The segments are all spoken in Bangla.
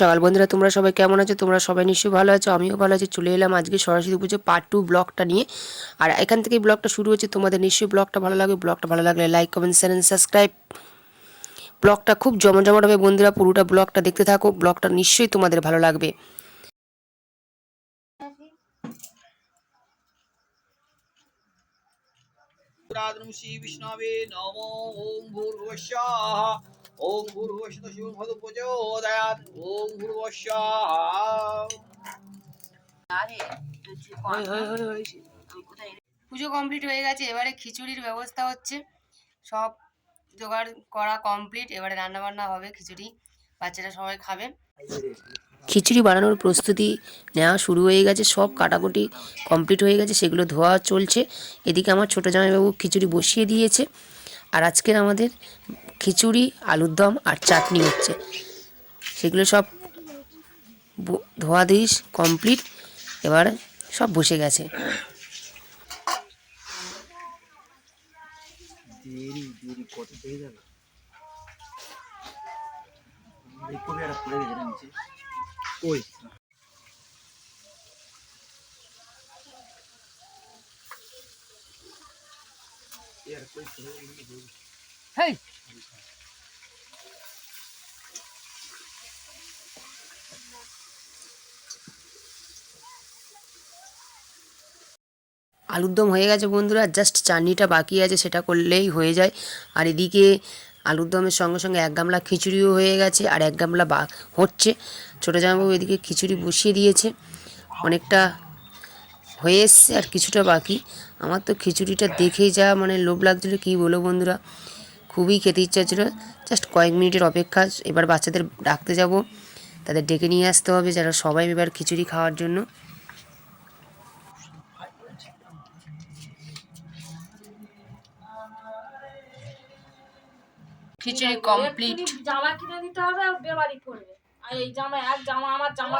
সকাল বন্ধুরা, তোমরা সবাই কেমন আছো? তোমরা সবাই নিশ্চয়ই ভালো আছো, আমিও ভালো আছি। চলে এলাম আজকে সরস্বতী পুজো পার্ট 2 ব্লগটা নিয়ে। আর এখান থেকেই ব্লগটা শুরু হচ্ছে। তোমাদের নিশ্চয়ই ব্লগটা ভালো লাগবে। ব্লগটা ভালো লাগলে like, comment, share and subscribe. ব্লগটা খুব জমজমাট হবে বন্ধুরা, পুরোটা ব্লগটা দেখতে থাকো। ব্লগটা নিশ্চয়ই তোমাদের ভালো লাগবে। श्री विष्णवे नमो ओम भूर्भुवस्वाहा ओम भूर्भुवस्व शिवं भदो प्रचोदयात् ओम পুজো কমপ্লিট হয়ে গেছে, এবারে খিচুড়ির ব্যবস্থা হচ্ছে। সব জোগাড় করা কমপ্লিট, এবারে রান্না বান্না হবে। খিচুড়ি বাচ্চারা সবাই খাবে। খিচুড়ি বানানোর প্রস্তুতি নেওয়া শুরু হয়ে গেছে, সব কাটাকুটি কমপ্লিট হয়ে গেছে, সেগুলো ধোয়া চলছে। এদিকে আমার ছোটো জামাইবাবু খিচুড়ি বসিয়ে দিয়েছে। আর আজকের আমাদের খিচুড়ি, আলুর দম আর চাটনি হচ্ছে। সেগুলো সব ধোয়া দিস কমপ্লিট, এবার সব বসে গেছে। Hey! আলুর দম হয়ে গেছে বন্ধুরা, জাস্ট চাটনিটা বাকি আছে, সেটা করলেই হয়ে যায়। আর এদিকে আলুর দমের সঙ্গে সঙ্গে 1 গামলা খিচুড়িও হয়ে গেছে, আর 1 গামলা হচ্ছে। ছোটো জামাইবাবু এদিকে খিচুড়ি বসিয়ে দিয়েছে, অনেকটা হয়ে এসছে আর কিছুটা বাকি। আমার তো খিচুড়িটা দেখেই যা মানে লোভ লাগছিলো, কী বলো বন্ধুরা, খুবই খেতে ইচ্ছা ছিল। জাস্ট কয়েক মিনিটের অপেক্ষা, এবার বাচ্চাদের ডাকতে যাব, তাদের ডেকে নিয়ে আসতে হবে, যারা সবাই এবার খিচুড়ি খাওয়ার জন্য। খিচুড়ি কমপ্লিট। জামা কিনে দিতে হবে আর বেমারি পড়বে। আর এই জামা এক জামা আমার জামা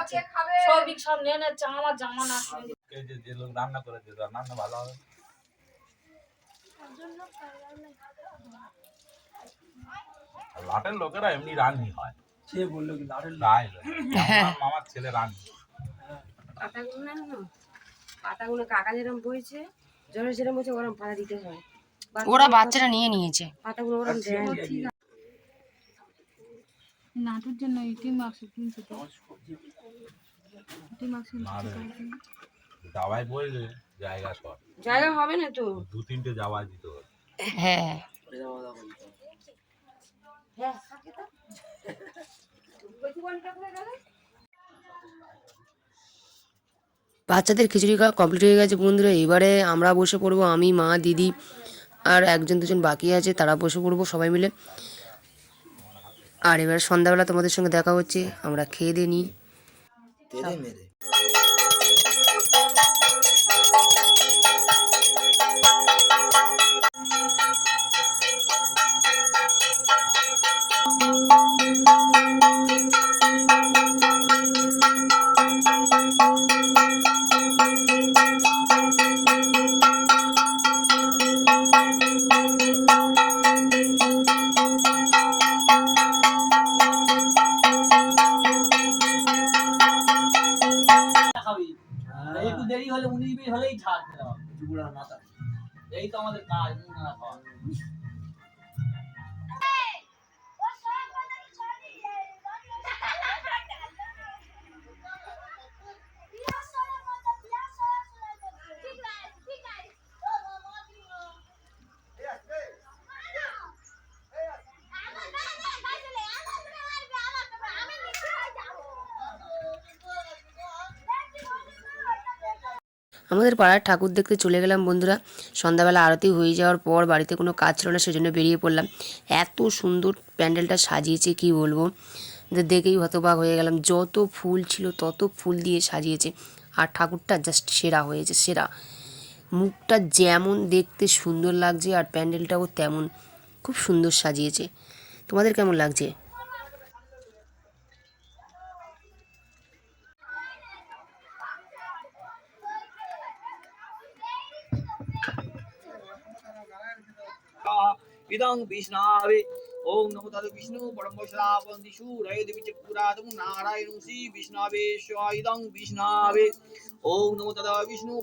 সবই সব নিয়ে নিচ্ছে, আমার জামা না কিনে যে লোক রান্না করে যে রান্না ভালো হবে। লাটের লোকেরা এমনি রান্নি হয়। সে বললো কি লাটের মামার ছেলে রান্নি। পাতাগুলো না পাতাগুলো কাকা যেরকম বইছে, জলে যেরকম বইছে ওরকম পাতা দিতে হয়। ওরা বাচ্চারা নিয়ে নিয়েছে পাতাগুলো ওরকম দেয় না। নাটুর জন্য ইটিম মাছ কিনছে তো। ইটিম মাছ দাওয়ায় বললে জায়গা সব জায়গা হবে না তো, 2-3টে যাওয়া দিতে হবে। হ্যাঁ বাচ্চাদের খিচুড়ি খাওয়া কমপ্লিট হয়ে গেছে বন্ধুরা। এবারে আমরা বসে পড়বো, আমি, মা, দিদি আর 1-2জন বাকি আছে, তারা বসে পড়বো সবাই মিলে। আর এবার সন্ধ্যাবেলা তোমাদের সঙ্গে দেখা হচ্ছে, আমরা খেয়ে দিয়ে নিই। একটু দেরি হলে 19-20 হলেই ছাড় দেওয়া বুড়ার মাথা। এই তো আমাদের কাজ না খাওয়া। আমাদের পাড়ার ঠাকুর দেখতে চলে গেলাম বন্ধুরা। সন্ধ্যাবেলা আরতি হয়ে যাওয়ার পর বাড়িতে কোনো কাজ ছিল না, সেজন্য বেরিয়ে পড়লাম। এত সুন্দর প্যান্ডেলটা সাজিয়েছে কি বলবো, দেখেই হতবাক হয়ে গেলাম। যত ফুল ছিল তত ফুল দিয়ে সাজিয়েছে, আর ঠাকুরটা জাস্ট সেরা হয়েছে, সেরা। মুখটা যেমন দেখতে সুন্দর লাগছে আর প্যান্ডেলটাও তেমন খুব সুন্দর সাজিয়েছে। তোমাদের কেমন লাগছে? इदं विष्णवे ओम नमो तद विष्णु परमश्रावन्तिषु रय देवी चक्रादं नारायणं श्री विष्णवे स्वायुधं विष्णवे ओम नमो तद विष्णु